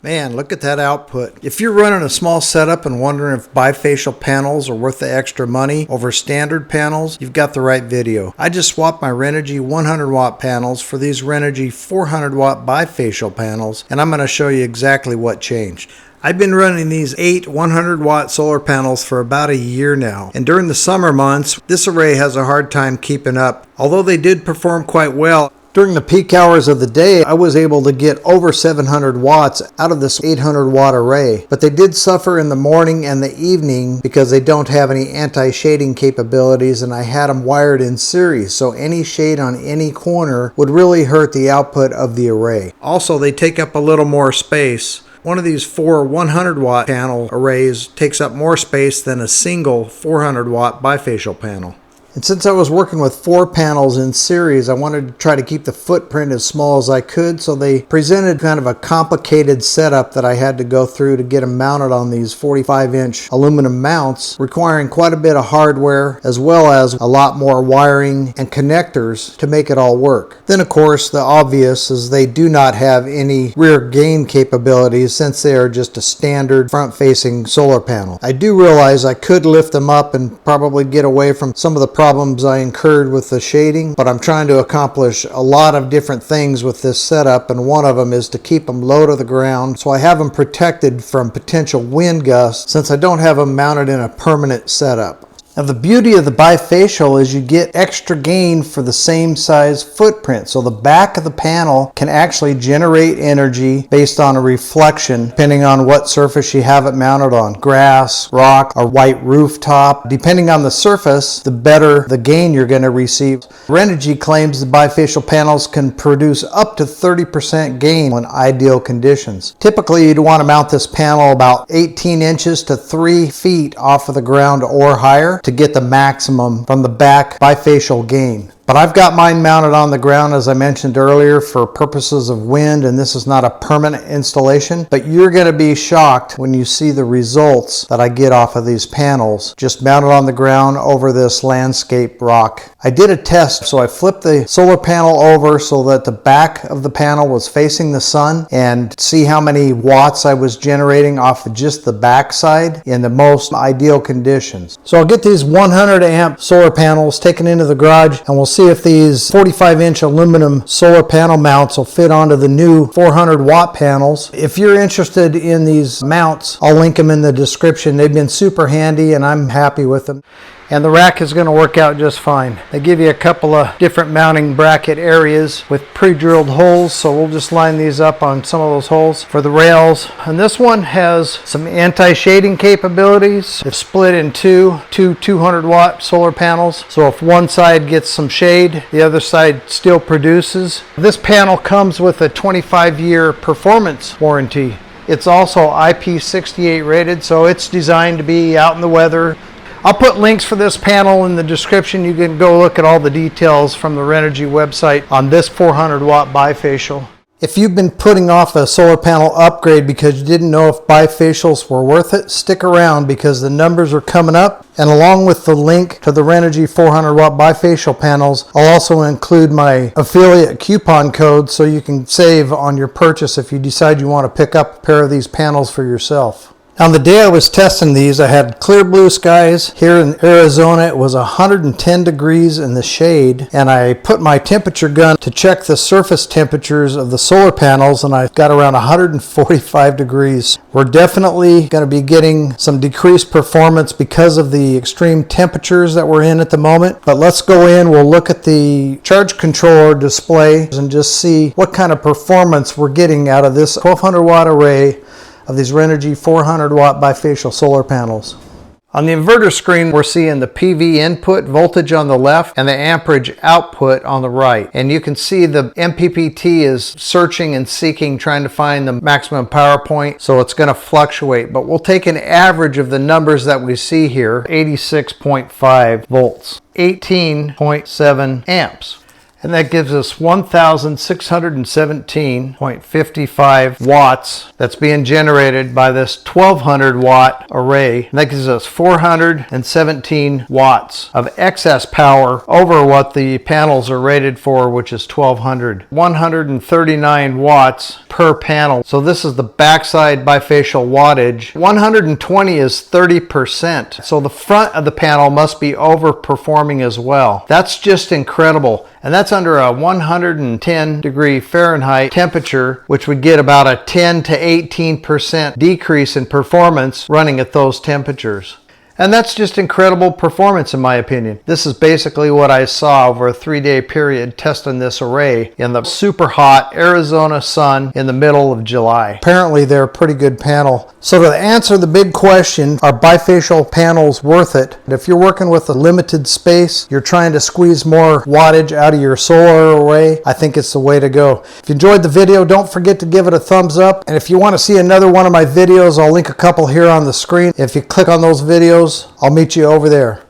Man, look at that output. If you're running a small setup and wondering if bifacial panels are worth the extra money over standard panels, you've got the right video. I just swapped my Renogy 100 watt panels for these Renogy 400 watt bifacial panels, and I'm going to show you exactly what changed. I've been running these 8 100 watt solar panels for about a year now, and during the summer months, this array has a hard time keeping up. Although they did perform quite well, during the peak hours of the day, I was able to get over 700 watts out of this 800 watt array. But they did suffer in the morning and the evening because they don't have any anti-shading capabilities, and I had them wired in series, so any shade on any corner would really hurt the output of the array. Also, they take up a little more space. One of these 4 100 watt panel arrays takes up more space than a single 400 watt bifacial panel. And since I was working with 4 panels in series, I wanted to try to keep the footprint as small as I could, so they presented kind of a complicated setup that I had to go through to get them mounted on these 45-inch aluminum mounts, requiring quite a bit of hardware as well as a lot more wiring and connectors to make it all work. Then of course the obvious is they do not have any rear gain capabilities since they are just a standard front-facing solar panel. I do realize I could lift them up and probably get away from some of the problems I incurred with the shading, but I'm trying to accomplish a lot of different things with this setup, and one of them is to keep them low to the ground so I have them protected from potential wind gusts since I don't have them mounted in a permanent setup. Now the beauty of the bifacial is you get extra gain for the same size footprint. So the back of the panel can actually generate energy based on a reflection depending on what surface you have it mounted on. Grass, rock, or white rooftop. Depending on the surface, the better the gain you're going to receive. Renogy claims the bifacial panels can produce up to 30% gain in ideal conditions. Typically you'd want to mount this panel about 18 inches to 3 feet off of the ground or higher to get the maximum from the back bifacial gain. But I've got mine mounted on the ground, as I mentioned earlier, for purposes of wind, and this is not a permanent installation, but you're going to be shocked when you see the results that I get off of these panels just mounted on the ground over this landscape rock. I did a test, so I flipped the solar panel over so that the back of the panel was facing the sun, and see how many watts I was generating off of just the back side in the most ideal conditions. So I'll get these 100 amp solar panels taken into the garage, and we'll see if these 45-inch aluminum solar panel mounts will fit onto the new 400 watt panels. If you're interested in these mounts, I'll link them in the description. They've been super handy and I'm happy with them. And the rack is going to work out just fine. They give you a couple of different mounting bracket areas with pre-drilled holes, so we'll just line these up on some of those holes for the rails. And this one has some anti-shading capabilities. It's split in two 200 watt solar panels, so if one side gets some shade, the other side still produces. This panel comes with a 25-year performance warranty. It's also IP68 rated, so it's designed to be out in the weather. I'll put links for this panel in the description. You can go look at all the details from the Renogy website on this 400 watt bifacial. If you've been putting off a solar panel upgrade because you didn't know if bifacials were worth it, stick around because the numbers are coming up. And along with the link to the Renogy 400 watt bifacial panels, I'll also include my affiliate coupon code so you can save on your purchase if you decide you want to pick up a pair of these panels for yourself. On the day I was testing these, I had clear blue skies. Here in Arizona, it was 110 degrees in the shade, and I put my temperature gun to check the surface temperatures of the solar panels, and I got around 145 degrees. We're definitely going to be getting some decreased performance because of the extreme temperatures that we're in at the moment. But let's go in, we'll look at the charge controller display and just see what kind of performance we're getting out of this 1200 watt array of these Renogy 400 watt bifacial solar panels. On the inverter screen, we're seeing the PV input voltage on the left and the amperage output on the right. And you can see the MPPT is searching and seeking, trying to find the maximum power point, so it's going to fluctuate. But we'll take an average of the numbers that we see here, 86.5 volts, 18.7 amps. And that gives us 1,617.55 watts that's being generated by this 1200 watt array. And that gives us 417 watts of excess power over what the panels are rated for, which is 1200. 139 watts per panel. So this is the backside bifacial wattage. 120 is 30%. So the front of the panel must be overperforming as well. That's just incredible. And that's under a 110 degree Fahrenheit temperature, which would get about a 10 to 18% decrease in performance running at those temperatures. And that's just incredible performance in my opinion. This is basically what I saw over a 3-day period testing this array in the super hot Arizona sun in the middle of July. Apparently they're a pretty good panel. So to answer the big question, are bifacial panels worth it? If you're working with a limited space, you're trying to squeeze more wattage out of your solar array, I think it's the way to go. If you enjoyed the video, don't forget to give it a thumbs up. And if you want to see another one of my videos, I'll link a couple here on the screen. If you click on those videos, I'll meet you over there.